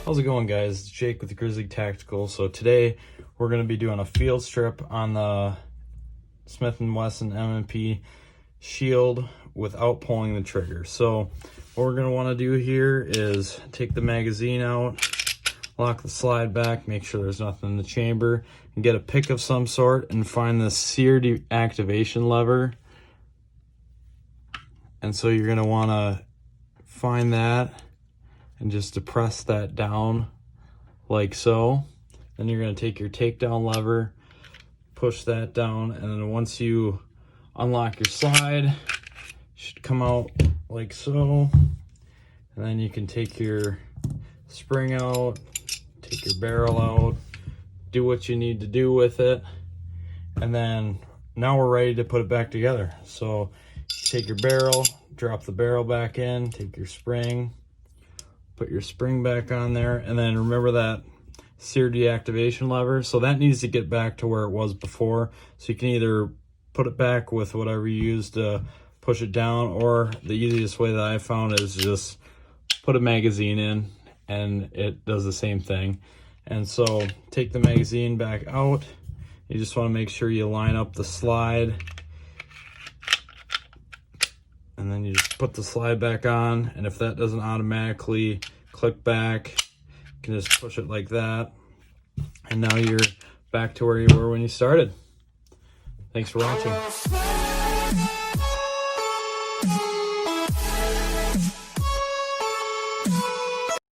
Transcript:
How's it going, guys? It's Jake with Grizzly Tactical. So today we're going to be doing a field strip on the Smith and Wesson M&P Shield without pulling the trigger. So what we're going to want to do here is take the magazine out, lock the slide back, make sure there's nothing in the chamber, and get a pick of some sort and find the sear deactivation lever. And so you're going to want to find that and just depress that down like so. Then you're going to take your takedown lever, push that down, and then once you unlock your slide, it should come out like so. And then you can take your spring out, take your barrel out, do what you need to do with it, and then now we're ready to put it back together. So take your barrel, drop the barrel back in, take your spring, put your spring back on there, and then remember that sear deactivation lever. So that needs to get back to where it was before. So you can either put it back with whatever you use to push it down, or the easiest way that I found is just put a magazine in and it does the same thing. And so take the magazine back out. You just want to make sure you line up the slide, and then you just put the slide back on, and if that doesn't automatically click back, you can just push it like that, and now you're back to where you were when you started. Thanks for watching.